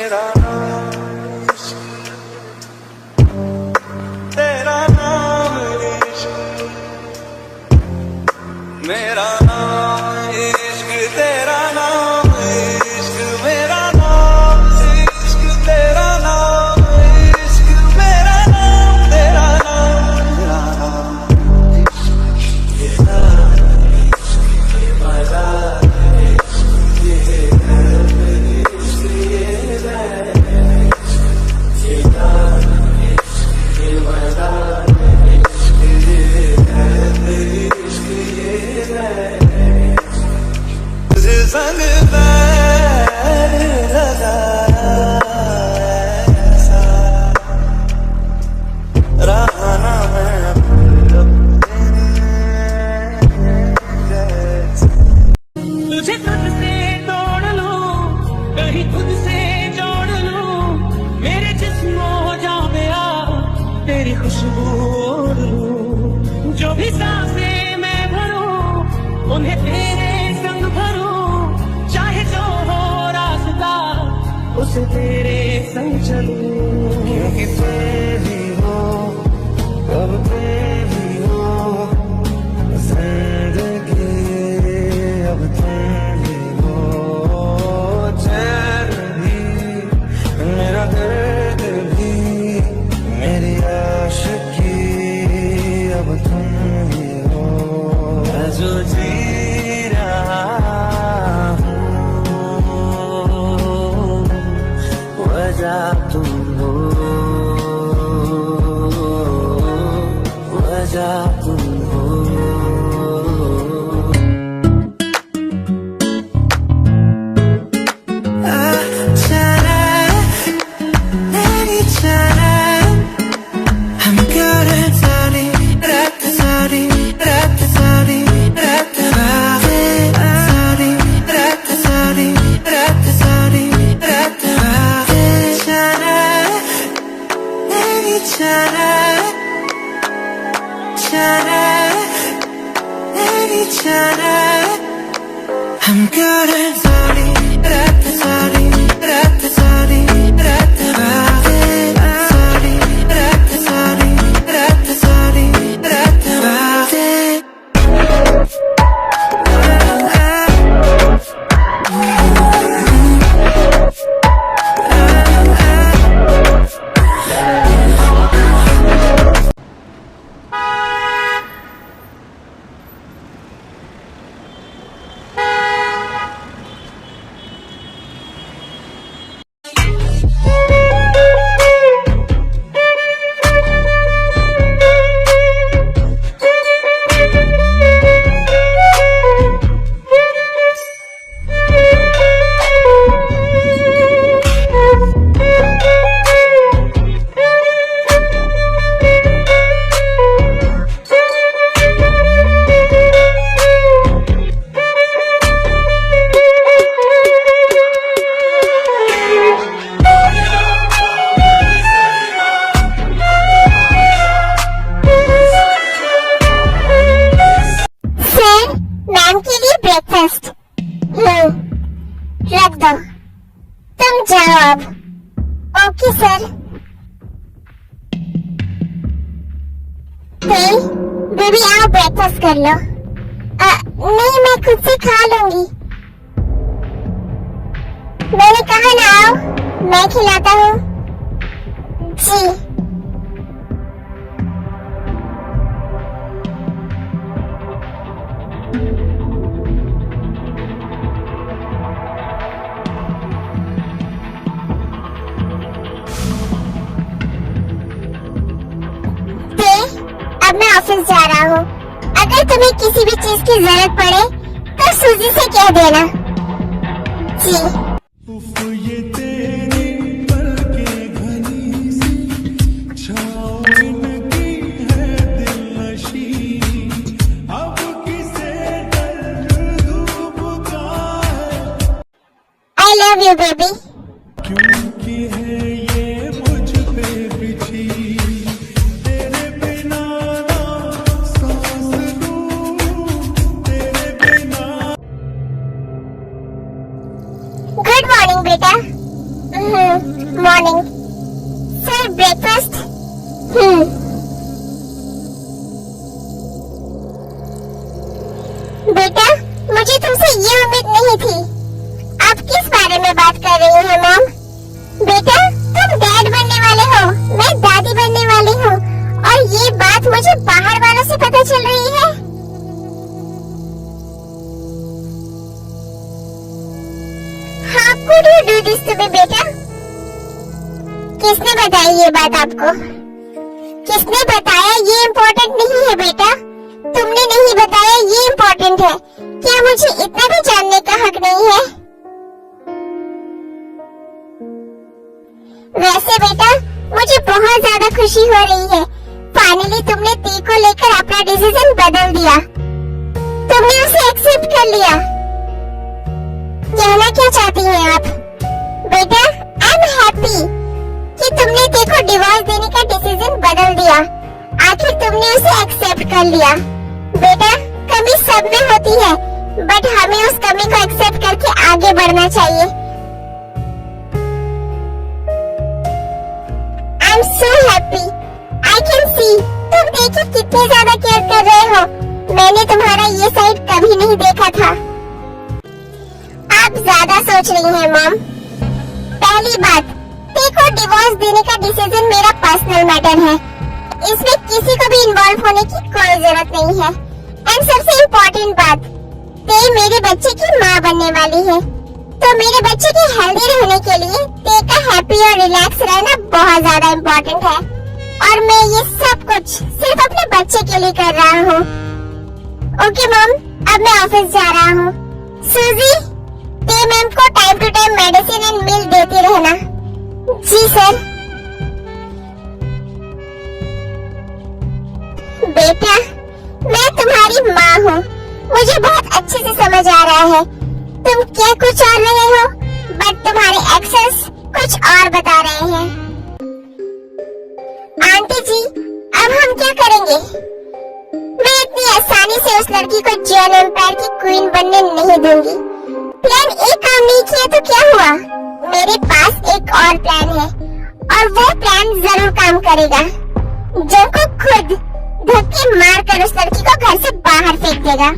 मेरा नाम इश्क, तेरा नाम इश्क, मेरा नाम इश्क, तेरा नाम इश्क, मेरा नाम इश्क, तेरा नाम इश्क, मेरा नाम, तेरा नाम, मेरा नाम इश्क, ये नाम इश्क, ये मजा इश्क, ये दर्द इश्क, ये दर्द इश्क, ये नाम इश्क, ये मजा इश्क, ये दर्द इश्क, ये दर्द तुझे संग पैर लगाया ऐसा रहा ना मैं तुझे खुद से तोड़ लूं, कहीं खुद से जोड़ लूं, मेरे जिस्मो जाओ गया तेरी खुशबू ओढ़ लूं, जो भी सांसें मैं भरूं उन्हें तेरे संग भरूं, चाहे जो हो रास्ता उसे तेरे संग चलूं, क्योंकि तेरी हो अब तेरी हो जिंदगी, अब तेरी हो चैन भी, मेरा दर्द भी, मेरी आशिकी, अब तुम ही हो, मैं जो जी रहा हूँ वजह तुम हो, वजह तुम हो। I'm good at sorry, rat sorry, rat sorry, rat sorry, rat sorry, rat sorry, rat breakfast रख दो, तुम जाओ अब। Okay sir. बेबी आओ ब्रेकफास्ट कर लो। नहीं मैं खुद से खा लूंगी। मैंने कहा ना आओ, मैं खिलाता हूँ। जी अब मैं ऑफिस जा रहा हूँ। अगर तुम्हें किसी भी चीज की जरूरत पड़े तो सूजी से कह देना। जी ये तेरी पलकें घनी सी छाँव इनकी है दिलनशी, अब किसे डर धूप का है। I love you baby. क्योंकि है ये मुझ पे बिछी, तेरे बिना ना सांस लूं, तेरे बिना। गुड मॉर्निंग बेटा। मॉर्निंग। Sir breakfast. बेटा मुझे तुमसे ये उम्मीद नहीं थी। आप किस बारे में बात कर रही हैं मॉम? बेटा तुम डैड बनने वाले हो, मैं दादी बनने वाली हूँ और ये बात मुझे बाहर वालों से पता चल रही है। How could you do this to me, बेटा? किसने बताई ये बात आपको? किसने बताया ये इम्पोर्टेंट नहीं है बेटा। तुमने नहीं बताया ये इम्पोर्टेंट है। क्या मुझे इतना भी जानने का हक नहीं है? वैसे बेटा मुझे बहुत ज्यादा खुशी हो रही है। फाइनली तुमने ती को लेकर अपना डिसीजन बदल दिया। तुमने उसे एक्सेप्ट कर लिया। कहना क्या चाहती हैं आप? बेटा आई एम हैप्पी कि तुमने ती को डिवोर्स देने का डिसीजन बदल दिया। आखिर तुमने उसे एक्सेप्ट कर लिया। बेटा कमी सब में होती है, बट हमें उस कमी को एक्सेप्ट करके आगे बढ़ना चाहिए। I am so happy. I can see तुम देखो कितनी ज्यादा केयर कर रहे हो। मैंने तुम्हारा ये साइड कभी नहीं देखा था। आप ज्यादा सोच रही हैं मॉम। पहली बात, देखो डिवोर्स देने का डिसीजन मेरा पर्सनल मैटर है। इसमें किसी को भी इन्वॉल्व होने की कोई जरूरत नहीं है। एंड सबसे इम्पोर्टेंट बात, ते मेरे बच्चे की माँ बनने वाली है, तो मेरे बच्चे के हेल्दी रहने के लिए ते का हैप्पी और रिलैक्स रहना बहुत ज्यादा इम्पोर्टेंट है। और मैं ये सब कुछ सिर्फ अपने बच्चे के लिए कर रहा हूँ। ओके मॉम, अब मैं ऑफिस जा रहा हूँ। सूजी, ते मैम को time to time medicine and meal देती रहना। जी सर। बेटा मैं तुम्हारी माँ हूँ, मुझे बहुत अच्छे से समझ आ रहा है तुम क्या कुछ और रहे हो, बट तुम्हारे एक्शंस कुछ और बता रहे हैं। आंटी जी अब हम क्या करेंगे? मैं इतनी आसानी से उस लड़की को जॉन एम्पायर की क्वीन बनने नहीं दूंगी। प्लान ए काम नहीं किया तो क्या हुआ? मेरे पास एक और प्लान है और वो प्लान जरूर काम करेगा। जंको खुद धक्के मार कर उस लड़की को घर से बाहर फेंक देगा।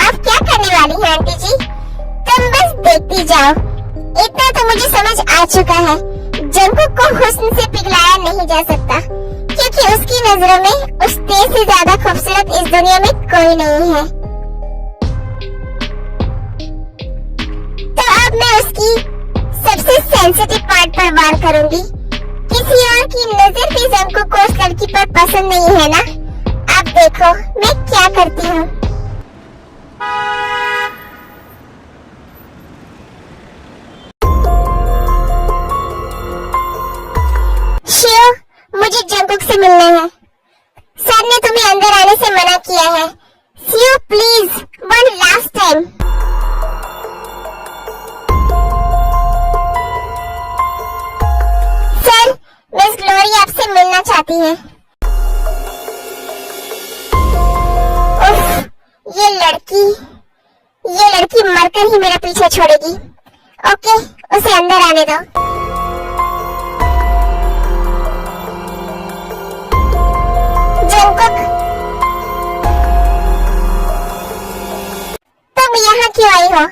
आप क्या करने वाली हैं आंटी जी? तुम बस देखती जाओ। इतना तो मुझे समझ आ चुका है, जंको को हुस्न से पिघलाया नहीं जा सकता, क्योंकि उसकी नजरों में उस ते से ज्यादा खूबसूरत इस दुनिया में कोई नहीं है। तो अब मैं उसकी सबसे सेंसिटिव पार्ट पर वार करूंगी। किसी और की नजर भी जंको को उस लड़की पर पसंद नहीं है ना? अब देखो मैं क्या करती हूँ। शिव, मुझे जंकुक से मिलना है। सर ने तुम्हें अंदर आने से मना किया है। Shiv please one last time. Sir miss Glory आपसे मिलना चाहती है। उफ, ये लड़की मरकर ही मेरा पीछे छोड़ेगी। ओके उसे अंदर आने दो। जंकुक तुम यहाँ क्यों आई हो?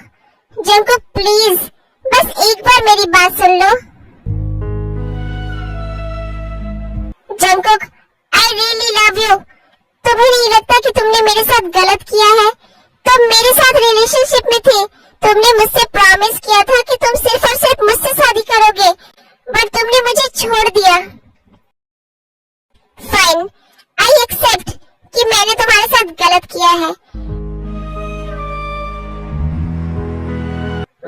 जंकुक प्लीज बस एक बार मेरी बात सुन लो। Jungkook I really love you. तुम्हें नहीं लगता कि तुमने मेरे साथ गलत किया है? तुम मेरे साथ रिलेशनशिप में थे, तुमने मुझसे प्रॉमिस किया था कि तुम सिर्फ और सिर्फ मुझसे शादी करोगे, बट तुमने मुझे छोड़ दिया। फाइन, आई एक्सेप्ट कि मैंने तुम्हारे साथ गलत किया है,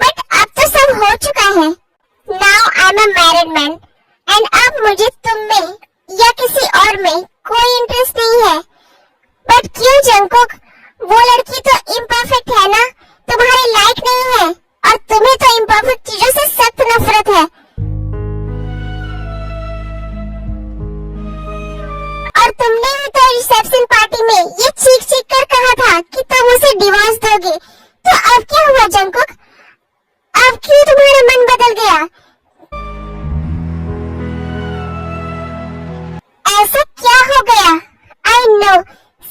बट अब तो सब हो चुका है। Now I am a married man and अब मुझे तुम में या किसी और में कोई इंटरेस्ट नहीं है। बट क्यों जंकुक? वो लड़की तो इम्परफेक्ट है ना, तुम्हारे लायक नहीं है, और तुम्हें तो इम्परफेक्ट चीजों से सख्त नफरत है। और तुमने भी तो रिसेप्शन पार्टी में ये चीख चीख कर कहा था कि तुम उसे डिवोर्स दोगे, तो अब क्या हुआ जंकुक? अब क्यों तुम्हारा मन बदल गया? हो गया? I know,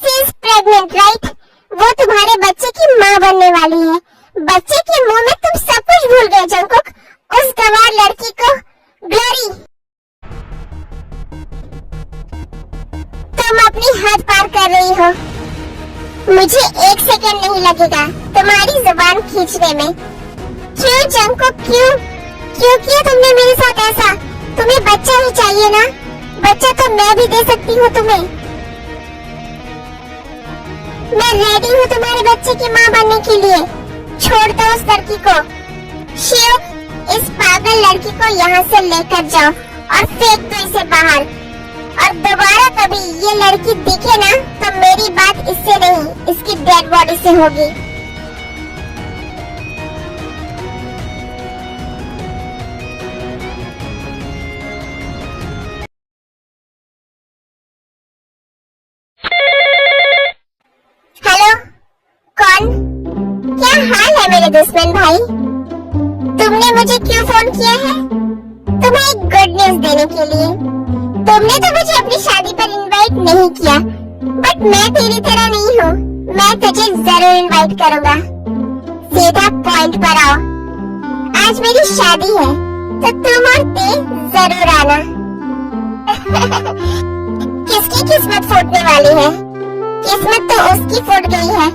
she is pregnant right? वो तुम्हारे बच्चे की माँ बनने वाली है। बच्चे के मुंह में तुम सब कुछ भूल गए जंगकुक। उस गंवार लड़की को ग्लोरी, तुम अपनी हद पार कर रही हो। मुझे 1 सेकंड नहीं लगेगा तुम्हारी जुबान खींचने में। क्यों जंगकुक, क्यों किया तुमने मेरे साथ ऐसा? तुम्हें बच्चा ही चाहिए ना? बच्चा तो मैं भी दे सकती हूँ तुम्हें। मैं रेडी हूँ तुम्हारे बच्चे की माँ बनने के लिए। छोड़ दो उस लड़की को। शिव, इस पागल लड़की को यहाँ से लेकर जाओ और फेंक दो इसे बाहर। और दोबारा कभी ये लड़की दिखे ना तो मेरी बात इससे नहीं, इसकी डेड बॉडी से होगी। हेलो, कौन? क्या हाल है मेरे दुश्मन भाई? तुमने मुझे क्यों फोन किया है? तुम्हें एक गुड न्यूज देने के लिए। तुमने तो मुझे अपनी शादी पर इनवाइट नहीं किया, बट मैं तेरी तरह नहीं हूँ। मैं तुझे जरूर इनवाइट करूँगा। सीधा पॉइंट पर आओ। आज मेरी शादी है तो तुम और ते जरूर आना। किसकी किस्मत फूटने वाली है? किस्मत तो उसकी फूट गई है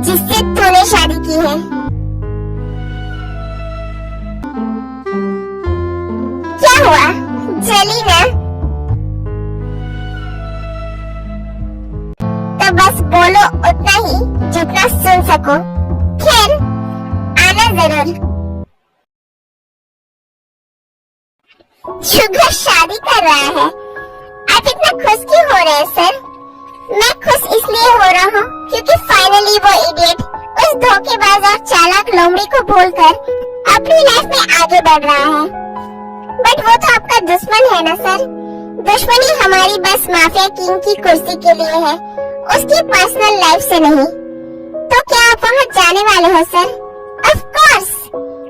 जिससे तूने शादी की है। क्या हुआ? जली ना? तो बस बोलो उतना ही जितना सुन सको। खैर, आना जरूर। शुगर शादी कर रहा है। आप इतना खुश क्यों हो रहे हैं सर? मैं खुश इसलिए हो रहा हूँ क्योंकि फाइनली वो इडियट उस धोखेबाज और चालाक लोमड़ी को भूलकर अपनी लाइफ में आगे बढ़ रहा है। बट वो तो आपका दुश्मन है ना सर? दुश्मनी हमारी बस माफिया किंग की कुर्सी के लिए है, उसकी पर्सनल लाइफ से नहीं। तो क्या आप वहाँ जाने वाले हो सर? ऑफ कोर्स,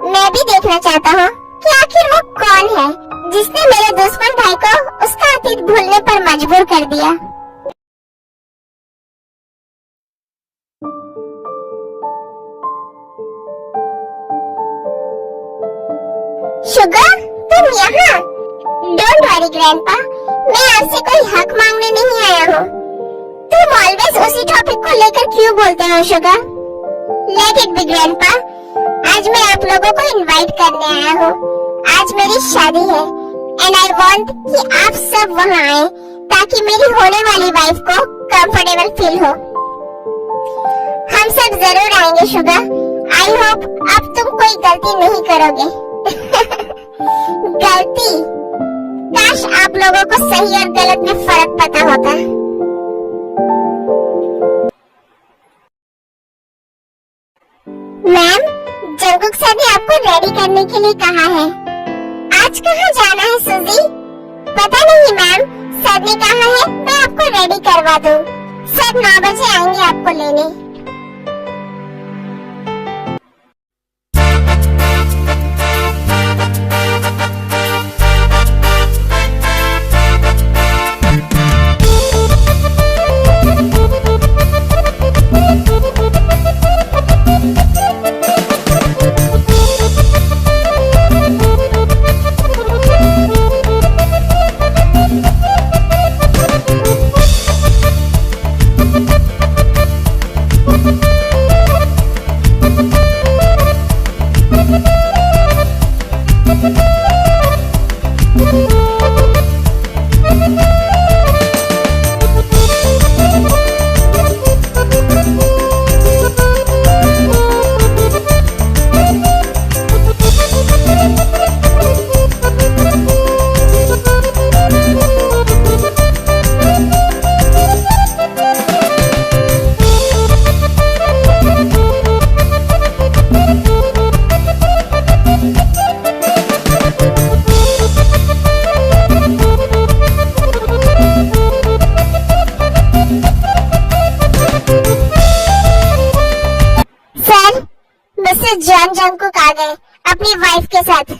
मैं भी देखना चाहता हूँ कि आखिर वो कौन है जिसने मेरे दुश्मन भाई को उसका अतीत भूलने पर मजबूर कर दिया। शुगर, तुम यहाँ? डोंट वरी ग्रैंडपा, मैं आपसे कोई हक मांगने नहीं आया हूँ। तुम ऑलवेज उसी टॉपिक को लेकर क्यों बोलते हो sugar? Let it be grandpa, आज मैं आप लोगों को इनवाइट करने आया हूँ। आज मेरी शादी है एंड आई वांट कि आप सब वहाँ आए ताकि मेरी होने वाली वाइफ को कंफर्टेबल फील हो। हम सब जरूर आएंगे शुगर। आई होप अब तुम कोई गलती नहीं करोगे। गलती? काश आप लोगों को सही और गलत में फर्क पता होता। मैम, जंगकुक सर ने आपको रेडी करने के लिए कहा है। आज कहाँ जाना है सुजी? पता नहीं मैम, सर ने कहा है मैं आपको रेडी करवा दूँ। सर 9 बजे आएंगे आपको लेने। जॉन जंगकुक आ गए अपनी वाइफ के साथ।